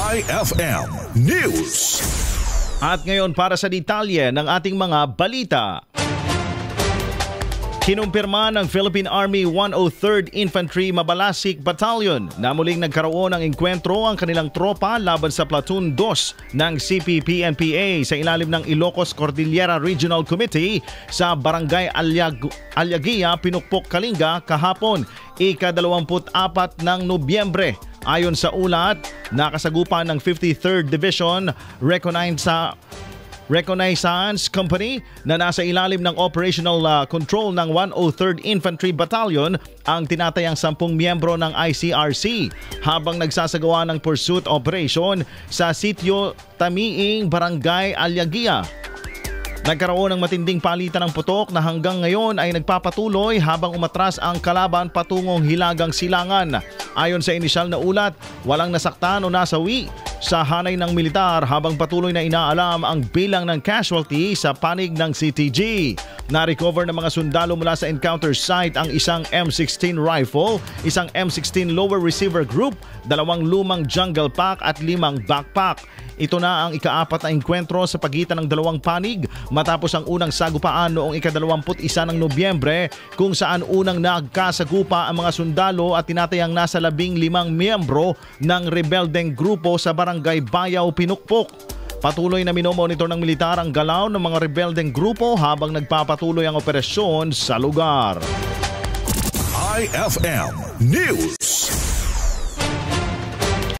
IFM News. At ngayon para sa detalye ng ating mga balita. Kinumpirma ng Philippine Army 103rd Infantry Mabalasik Battalion na muling nagkaroon ng engkwentro ang kanilang tropa laban sa Platoon 2 ng CPP-NPA sa ilalim ng Ilocos Cordillera Regional Committee sa Barangay Alyaguia, Pinukpok, Kalinga kahapon, ika-24 ng Nobyembre. Ayon sa ulat, nakasagupan ng 53rd Division Reconnaissance Company na nasa ilalim ng operational control ng 103rd Infantry Battalion ang tinatayang 10 miyembro ng ICRC habang nagsasagawa ng pursuit operation sa sitio Tamiing, Barangay Alyaguia. Nagkaroon ng matinding palitan ng putok na hanggang ngayon ay nagpapatuloy habang umatras ang kalaban patungong Hilagang Silangan. Ayon sa inisyal na ulat, walang nasaktan o nasawi sa hanay ng militar habang patuloy na inaalam ang bilang ng casualty sa panig ng CTG. Na-recover ng mga sundalo mula sa encounter site ang isang M16 rifle, isang M16 lower receiver group, 2 lumang jungle pack at 5 backpack. Ito na ang ika-4 na engkwentro sa pagitan ng dalawang panig matapos ang unang sagupaan noong ika-21 ng Nobyembre kung saan unang nagkasagupa ang mga sundalo at tinatayang nasa 15 miyembro ng rebeldeng grupo sa Barangay Bayaw, Pinukpok. Patuloy na minomonitor ng militar ang galaw ng mga rebeldeng grupo habang nagpapatuloy ang operasyon sa lugar. IFM News.